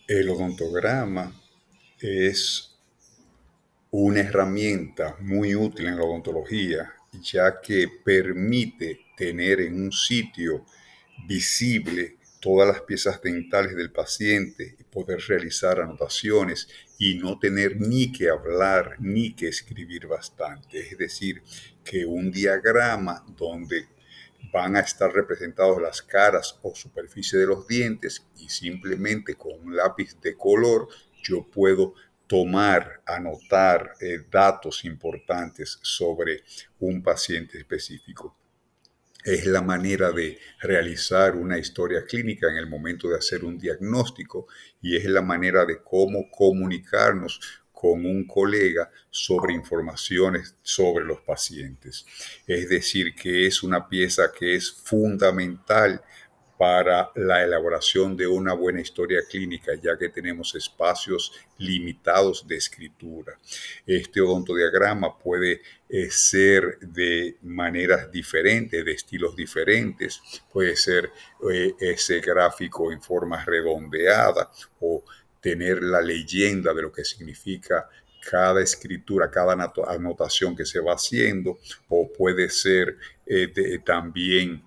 El odontograma es una herramienta muy útil en la odontología, ya que permite tener en un sitio visible todas las piezas dentales del paciente y poder realizar anotaciones y no tener ni que hablar ni que escribir bastante. Es decir, que un diagrama donde van a estar representados las caras o superficie de los dientes y simplemente con un lápiz de color yo puedo tomar, anotar datos importantes sobre un paciente específico. Es la manera de realizar una historia clínica en el momento de hacer un diagnóstico y es la manera de cómo comunicarnos con un colega sobre informaciones sobre los pacientes. Es decir, que es una pieza que es fundamental para la elaboración de una buena historia clínica, ya que tenemos espacios limitados de escritura. Este odontodiagrama puede ser de maneras diferentes, de estilos diferentes. Puede ser ese gráfico en forma redondeada o tener la leyenda de lo que significa cada escritura, cada anotación que se va haciendo, o puede ser también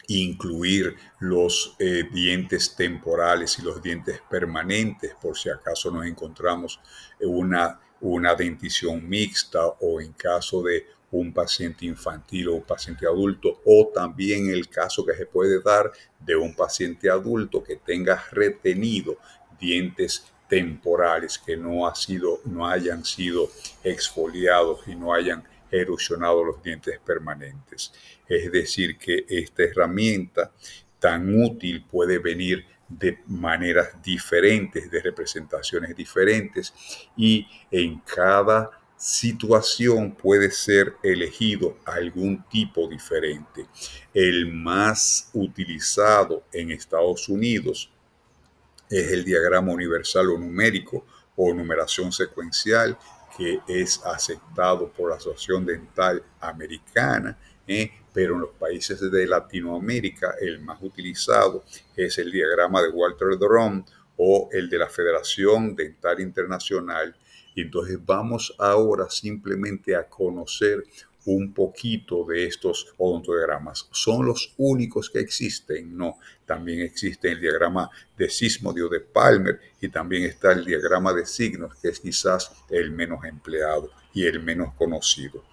incluir los dientes temporales y los dientes permanentes, por si acaso nos encontramos una dentición mixta o en caso de un paciente infantil o un paciente adulto, o también el caso que se puede dar de un paciente adulto que tenga retenido dientes temporales que no hayan sido exfoliados y no hayan erosionado los dientes permanentes. Es decir, que esta herramienta tan útil puede venir de maneras diferentes, de representaciones diferentes, y en cada situación puede ser elegido algún tipo diferente. El más utilizado en Estados Unidos es el diagrama universal o numérico o numeración secuencial, que es aceptado por la Asociación Dental Americana, pero en los países de Latinoamérica el más utilizado es el diagrama de Walter Drum o el de la Federación Dental Internacional. Y entonces vamos ahora simplemente a conocer un poquito de estos odontogramas. ¿Son los únicos que existen? No. También existe el diagrama de Sismodio de Palmer y también está el diagrama de signos, que es quizás el menos empleado y el menos conocido.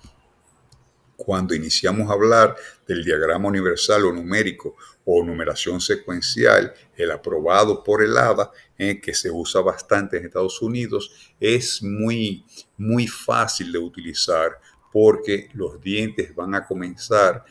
Cuando iniciamos a hablar del diagrama universal o numérico o numeración secuencial, el aprobado por el ADA, que se usa bastante en Estados Unidos, es muy fácil de utilizar porque los dientes van a comenzar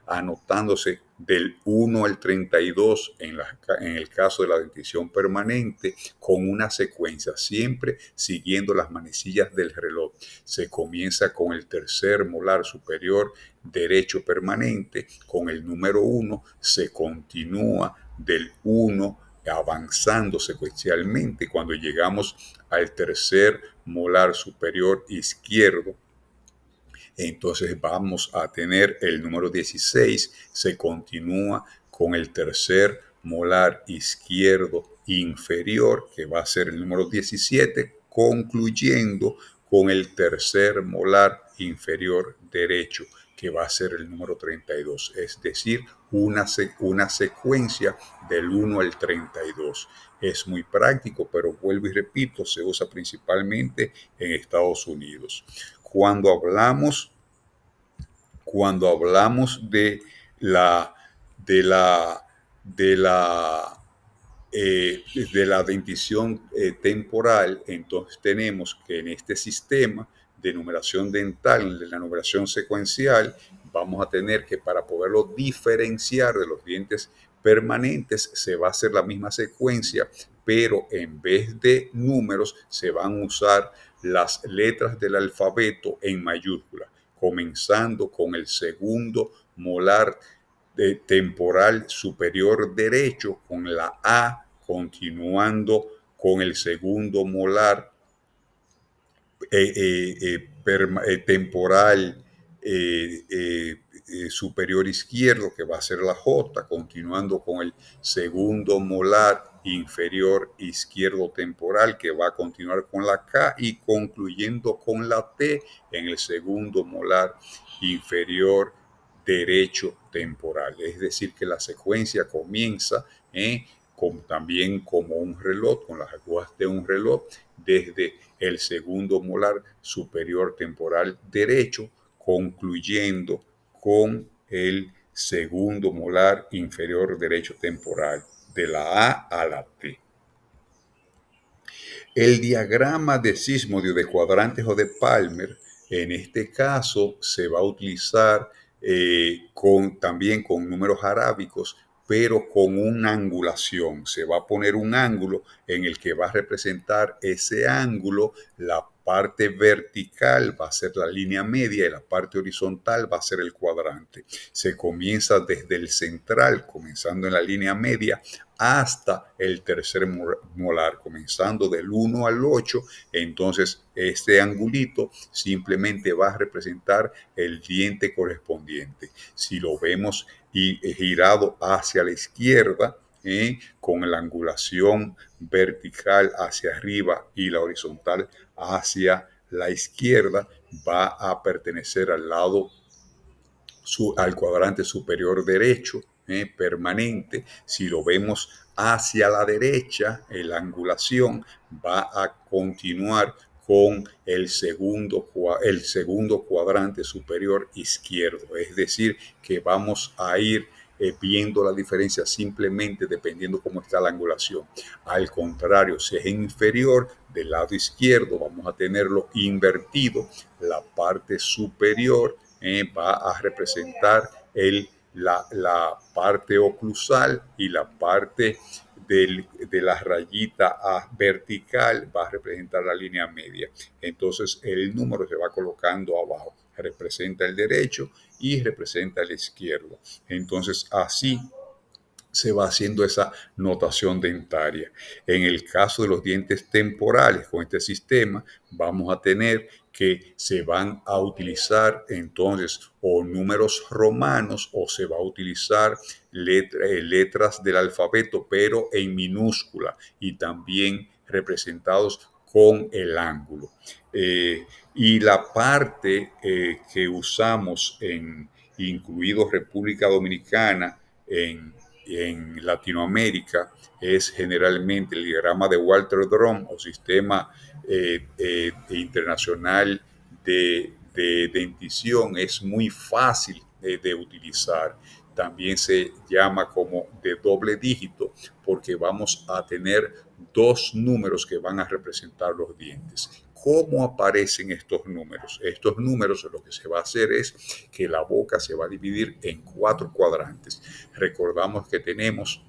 anotándose del 1 al 32 en el caso de la dentición permanente, con una secuencia, siempre siguiendo las manecillas del reloj. Se comienza con el tercer molar superior derecho permanente, con el número 1, se continúa del 1 avanzando secuencialmente. Cuando llegamos al tercer molar superior izquierdo, entonces vamos a tener el número 16, se continúa con el tercer molar izquierdo inferior, que va a ser el número 17, concluyendo con el tercer molar inferior derecho, que va a ser el número 32, es decir, una secuencia del 1 al 32. Es muy práctico, pero vuelvo y repito, se usa principalmente en Estados Unidos. Cuando hablamos, cuando hablamos la, de la, de la, de la dentición temporal, entonces tenemos que en este sistema de numeración dental, de la numeración secuencial, vamos a tener que, para poderlo diferenciar de los dientes permanentes, se va a hacer la misma secuencia, pero en vez de números se van a usar las letras del alfabeto en mayúscula, comenzando con el segundo molar temporal superior derecho, con la A, continuando con el segundo molar temporal superior izquierdo, que va a ser la J, continuando con el segundo molar inferior izquierdo temporal, que va a continuar con la K y concluyendo con la T en el segundo molar inferior derecho temporal. Es decir, que la secuencia comienza también como un reloj, con las agujas de un reloj, desde el segundo molar superior temporal derecho, concluyendo con el segundo molar inferior derecho temporal, de la A a la T. El diagrama de sismodio de cuadrantes o de Palmer, en este caso, se va a utilizar también con números arábicos, pero con una angulación. Se va a poner un ángulo en el que va a representar ese ángulo. La parte vertical va a ser la línea media y la parte horizontal va a ser el cuadrante. Se comienza desde el central, comenzando en la línea media, hasta el tercer molar, comenzando del 1 al 8. Entonces, este angulito simplemente va a representar el diente correspondiente. Si lo vemos girado hacia la izquierda, con la angulación vertical hacia arriba y la horizontal hacia la izquierda, va a pertenecer al cuadrante superior derecho, permanente. Si lo vemos hacia la derecha, la angulación va a continuar con el segundo cuadrante superior izquierdo. Es decir, que vamos a ir viendo la diferencia simplemente dependiendo cómo está la angulación. Al contrario, si es inferior, del lado izquierdo vamos a tenerlo invertido. La parte superior va a representar la parte oclusal, y la parte de la rayita vertical va a representar la línea media. Entonces el número se va colocando abajo, representa el derecho y representa el izquierdo. Entonces así se va haciendo esa notación dentaria. En el caso de los dientes temporales con este sistema, vamos a tener que se van a utilizar entonces o números romanos, o se va a utilizar letras del alfabeto, pero en minúscula y también representados con el ángulo. Y la parte que usamos incluido República Dominicana, en Latinoamérica, es generalmente el diagrama de Walter Drum o sistema internacional de dentición. Es muy fácil de utilizar. También se llama como de doble dígito, porque vamos a tener dos números que van a representar los dientes. ¿Cómo aparecen estos números? Estos números, lo que se va a hacer es que la boca se va a dividir en 4 cuadrantes. Recordamos que tenemos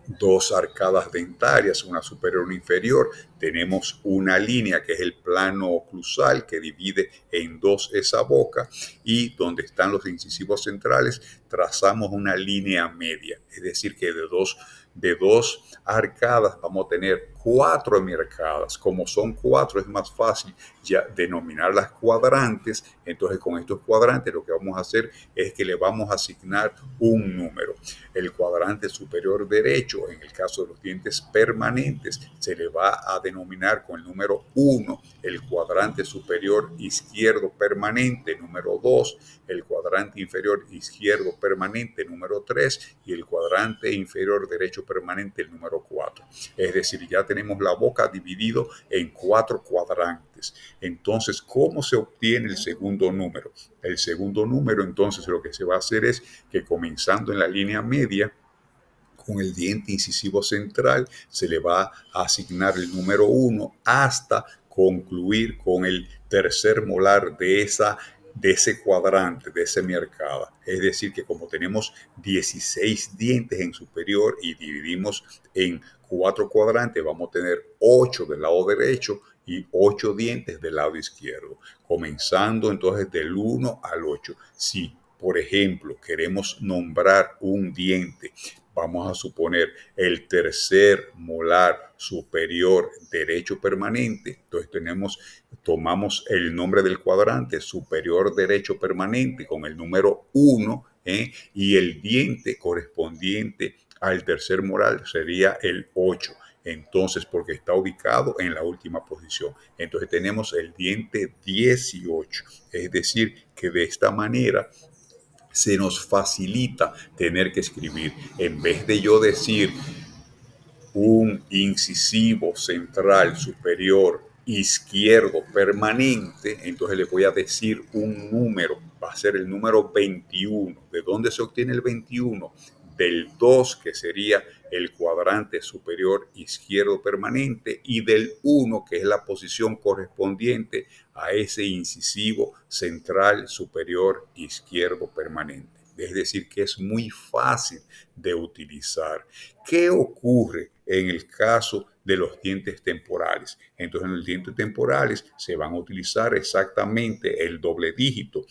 dos arcadas dentarias, una superior y una inferior. Tenemos una línea que es el plano oclusal que divide en dos esa boca, y donde están los incisivos centrales trazamos una línea media. Es decir, que de dos arcadas vamos a tener 4 hemiarcadas. Como son 4, es más fácil ya denominarlas cuadrantes. Entonces, con estos cuadrantes lo que vamos a hacer es que le vamos a asignar un número. El cuadrante superior derecho, en el caso de los dientes permanentes, se le va a denominar con el número 1. El cuadrante superior izquierdo permanente, número 2. El cuadrante inferior izquierdo permanente, número 3. Y el cuadrante inferior derecho permanente, el número 4. Es decir, ya tenemos la boca dividido en 4 cuadrantes. Entonces, ¿cómo se obtiene el segundo número? El segundo número, entonces, lo que se va a hacer es que, comenzando en la línea media, con el diente incisivo central, se le va a asignar el número 1 hasta concluir con el tercer molar de ese cuadrante, de esa hemiarcada. Es decir, que como tenemos 16 dientes en superior y dividimos en 4 cuadrantes, vamos a tener 8 del lado derecho y 8 dientes del lado izquierdo, comenzando entonces del 1 al 8. Si, por ejemplo, queremos nombrar un diente, vamos a suponer el tercer molar superior derecho permanente, entonces tomamos el nombre del cuadrante superior derecho permanente con el número 1, y el diente correspondiente al tercer molar sería el 8. Entonces, porque está ubicado en la última posición. Entonces tenemos el diente 18. Es decir, que de esta manera se nos facilita tener que escribir. En vez de yo decir un incisivo central superior izquierdo permanente, entonces le voy a decir un número, va a ser el número 21. ¿De dónde se obtiene el 21? Del 2, que sería el cuadrante superior izquierdo permanente, y del 1, que es la posición correspondiente a ese incisivo central superior izquierdo permanente. Es decir, que es muy fácil de utilizar. ¿Qué ocurre en el caso de los dientes temporales? Entonces, en los dientes temporales se van a utilizar exactamente el doble dígito,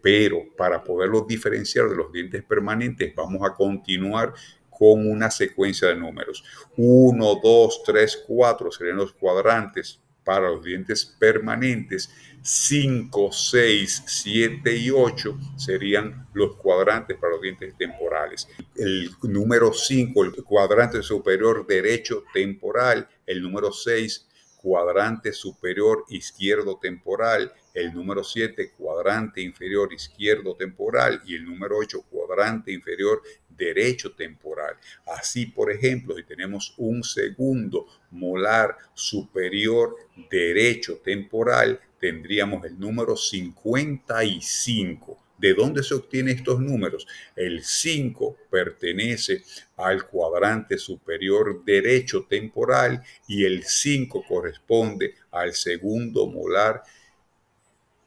pero para poderlos diferenciar de los dientes permanentes, vamos a continuar con una secuencia de números. 1, 2, 3, 4 serían los cuadrantes para los dientes permanentes. 5, 6, 7 y 8 serían los cuadrantes para los dientes temporales. El número 5, el cuadrante superior derecho temporal. El número 6, cuadrante superior izquierdo temporal. El número 7, cuadrante inferior izquierdo temporal. Y el número 8, cuadrante inferior derecho temporal. Así, por ejemplo, si tenemos un segundo molar superior derecho temporal, tendríamos el número 55. ¿De dónde se obtienen estos números? El 5 pertenece al cuadrante superior derecho temporal y el 5 corresponde al segundo molar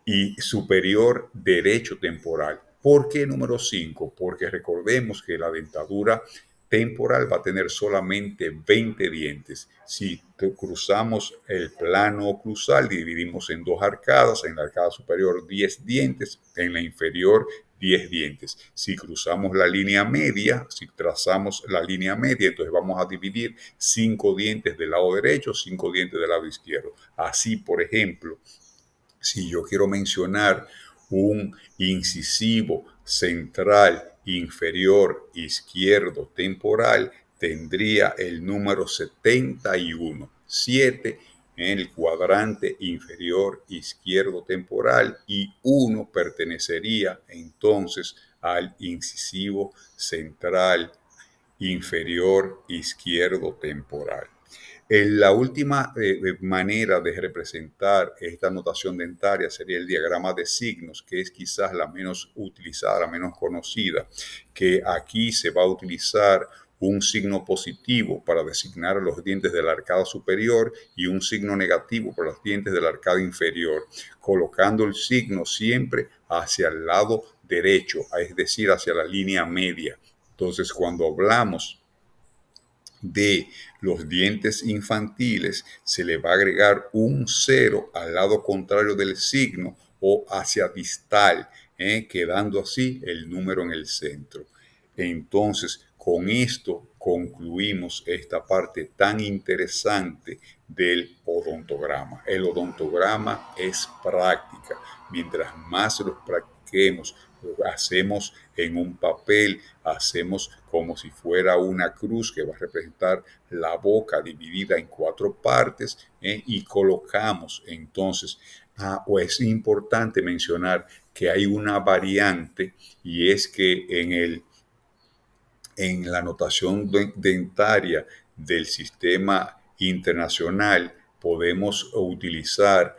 y superior derecho temporal. ¿Por qué número 5? Porque recordemos que la dentadura temporal va a tener solamente 20 dientes. Si cruzamos el plano oclusal, dividimos en dos arcadas, en la arcada superior 10 dientes, en la inferior 10 dientes. Si cruzamos la línea media, si trazamos la línea media, entonces vamos a dividir 5 dientes del lado derecho, 5 dientes del lado izquierdo. Así, por ejemplo, si yo quiero mencionar un incisivo central inferior izquierdo temporal, tendría el número 71, 7 en el cuadrante inferior izquierdo temporal y 1 pertenecería entonces al incisivo central inferior izquierdo temporal. La última manera de representar esta notación dentaria sería el diagrama de signos, que es quizás la menos utilizada, la menos conocida, que aquí se va a utilizar un signo positivo para designar los dientes de la arcada superior y un signo negativo para los dientes de la arcada inferior, colocando el signo siempre hacia el lado derecho, es decir, hacia la línea media. Entonces, cuando hablamos de los dientes infantiles, se le va a agregar un 0 al lado contrario del signo o hacia distal, quedando así el número en el centro. Entonces, con esto concluimos esta parte tan interesante del odontograma. El odontograma es práctica. Mientras más lo practiquemos, lo hacemos en un papel, hacemos como si fuera una cruz que va a representar la boca dividida en 4 partes, y colocamos entonces. O es importante mencionar que hay una variante, y es que en la notación dentaria del sistema internacional podemos utilizar,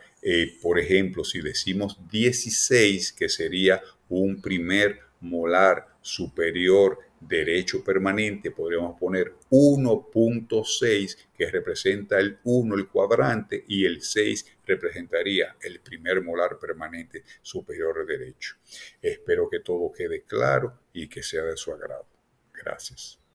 por ejemplo, si decimos 16, que sería un primer molar superior derecho permanente, podríamos poner 1.6, que representa el 1, el cuadrante, y el 6 representaría el primer molar permanente superior derecho. Espero que todo quede claro y que sea de su agrado. Gracias.